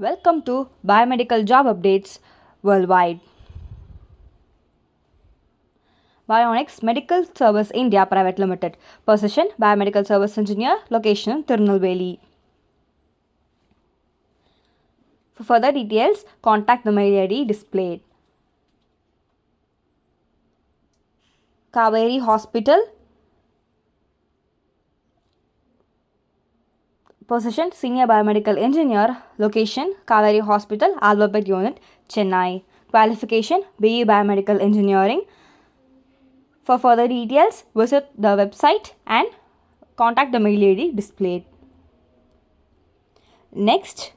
Welcome to Biomedical Job Updates Worldwide. Bionics Medical Service India Private Limited. Position Biomedical Service Engineer. Location Tirunelveli. For further details, contact the mail ID displayed. Kaveri Hospital. Position Senior Biomedical Engineer. Location Kaveri Hospital, Alphabet Unit, Chennai. Qualification BE Biomedical Engineering. For further details, visit the website and contact the mail ID displayed. Next,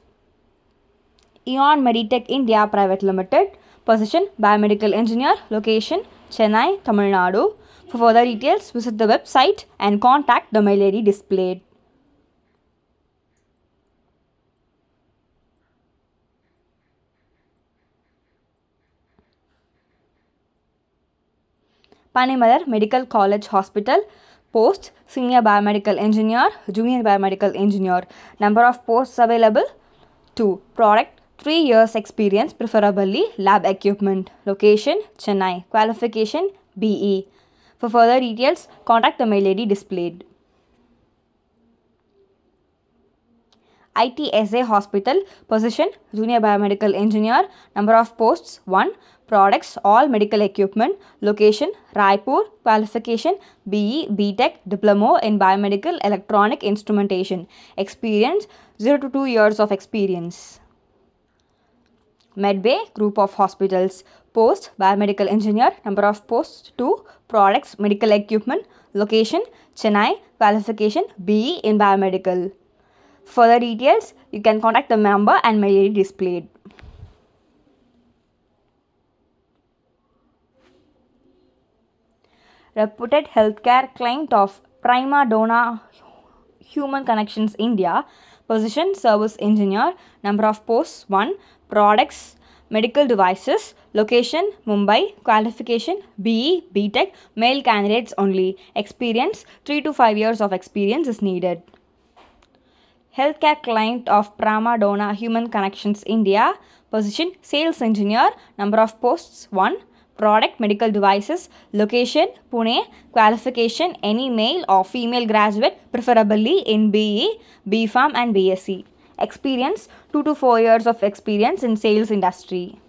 Eon Meditech India Private Limited. Position Biomedical Engineer. Location Chennai, Tamil Nadu. For further details, visit the website and contact the mail ID displayed. Panimalar Medical College Hospital. Post Senior Biomedical Engineer, Junior Biomedical Engineer. Number of posts available 2. Product 3 years experience, preferably lab equipment. Location Chennai. Qualification BE. For further details, contact the mail ID displayed. ITSA Hospital. Position Junior Biomedical Engineer. Number of posts 1. Products all medical equipment. Location Raipur. Qualification BE BTech Diploma in Biomedical Electronic Instrumentation. Experience 0 to 2 years of experience. Medbay Group of Hospitals. Post Biomedical Engineer. Number of posts 2. Products medical equipment. Location Chennai. Qualification BE in Biomedical. For further details, you can contact the number and mail ID displayed. Reputed healthcare client of Prima Donna Human Connections India. Position Service Engineer. Number of posts 1. Products medical devices. Location Mumbai. Qualification BE BTech. Male candidates only. Experience 3 to 5 years of experience is needed. Healthcare client of Prima Donna Human Connections India. Position Sales Engineer. Number of posts 1. Product medical devices. Location Pune. Qualification any male or female graduate, preferably in BE, BPharm and BSc. Experience 2 to 4 years of experience in sales industry.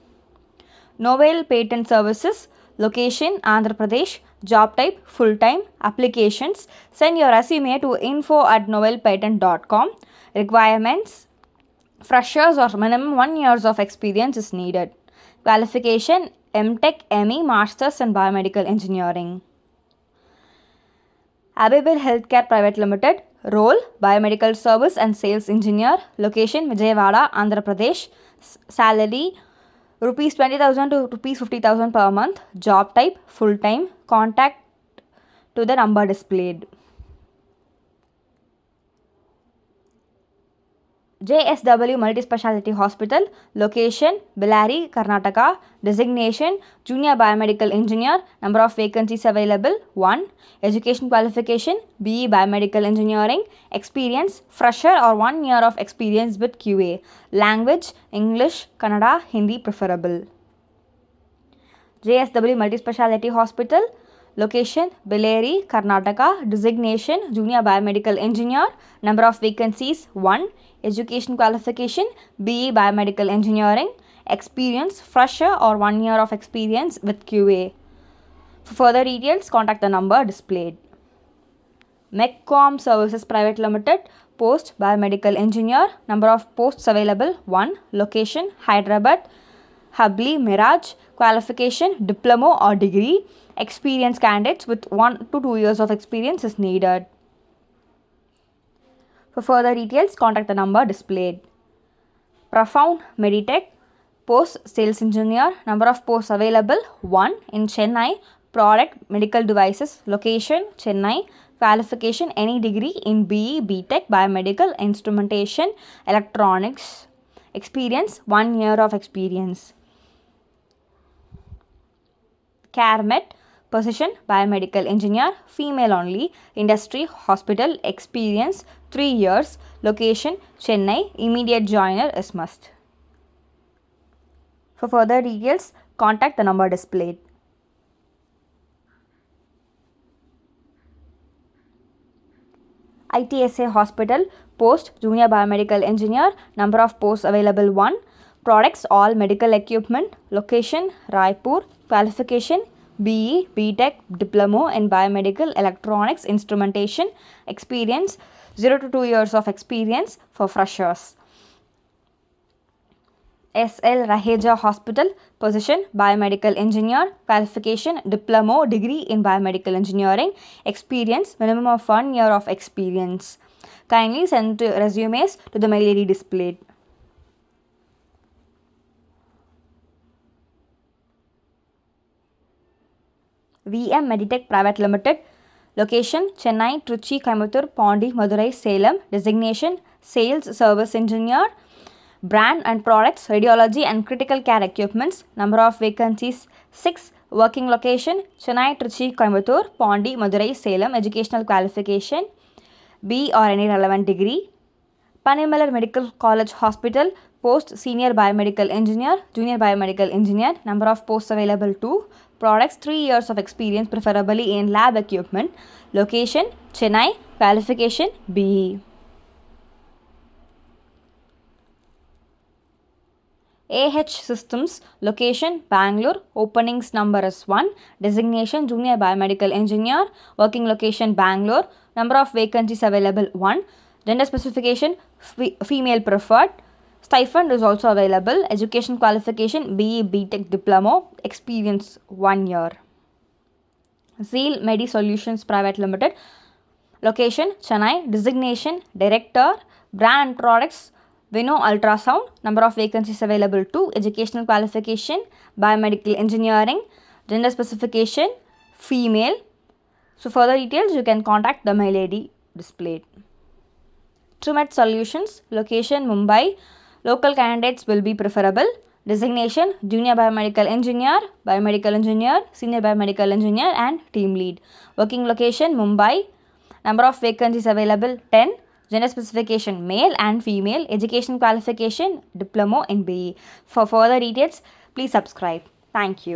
Novel Patent Services. Location Andhra Pradesh. Job type full-time. Applications send your resume to info@novelpatent.com. Requirements freshers or minimum 1 years of experience is needed. Qualification MTech ME Masters in Biomedical Engineering. Abibil Healthcare Private Limited. Role Biomedical Service and Sales Engineer. Location Vijayawada, Andhra Pradesh. Salary Rs 20,000 to Rs 50,000 per month. Job type full-time. Contact to the number displayed. JSW Multispeciality Hospital. Location Bellary, Karnataka. Designation Junior Biomedical Engineer. Number of vacancies available 1. Education qualification BE Biomedical Engineering. Experience fresher or 1 year of experience with QA. Language English, Kannada, Hindi preferable. JSW Multispeciality Hospital. Location Bellary, Karnataka. Designation Junior Biomedical Engineer. Number of vacancies 1. Education qualification BE Biomedical Engineering. Experience fresher or 1 year of experience with QA. For further details, contact the number displayed. MECCOM Services Private Limited. Post Biomedical Engineer. Number of posts available 1. Location Hyderabad. Hubli Miraj. Qualification diploma or degree. Experienced candidates with 1 to 2 years of experience is needed. For further details, contact the number displayed. Profound Meditech. Post Sales Engineer. Number of posts available 1 in Chennai. Product medical devices. Location Chennai. Qualification any degree in BE BTech Biomedical Instrumentation Electronics. Experience 1 year of experience. CareMed. Position Biomedical Engineer. Female only. Industry Hospital. Experience 3 years. Location Chennai. Immediate joiner is must. For further details, contact the number displayed. ITSA Hospital, post Junior Biomedical Engineer, number of posts available 1, products all medical equipment, location Raipur, qualification BE, BTech, Diploma in Biomedical Electronics Instrumentation, experience 0 to 2 years of experience for freshers. SL Raheja Hospital, position Biomedical Engineer, qualification Diploma degree in Biomedical Engineering, experience minimum of 1 year of experience. Kindly send resumes to the mail ID displayed. VM Meditech Private Limited, location Chennai, Trichy, Coimbatore, Pondi, Madurai, Salem, designation Sales Service Engineer, brand and products, radiology and critical care equipments, number of vacancies 6, working location Chennai, Trichy, Coimbatore, Pondi, Madurai, Salem, educational qualification B or any relevant degree. Panimallar Medical College Hospital, post Senior Biomedical Engineer, Junior Biomedical Engineer, number of posts available 2, products 3 years of experience preferably in lab equipment, location Chennai, qualification BE. AH Systems, location Bangalore, openings number is 1, designation Junior Biomedical Engineer, working location Bangalore, number of vacancies available 1, gender specification female preferred, stipend is also available, education qualification BE, BTech, Diploma, experience 1 year. Zeal Medi Solutions Private Limited, location Chennai, designation Director, brand and products Vino Ultrasound, number of vacancies available 2, educational qualification Biomedical Engineering, gender specification female. So further details you can contact the mail ID displayed. Trumet Solutions, location Mumbai, local candidates will be preferable, designation Junior Biomedical Engineer, Senior Biomedical Engineer and Team Lead, working location Mumbai, number of vacancies available 10, gender specification male and female, education qualification Diploma in BE. For further details, please subscribe. Thank you.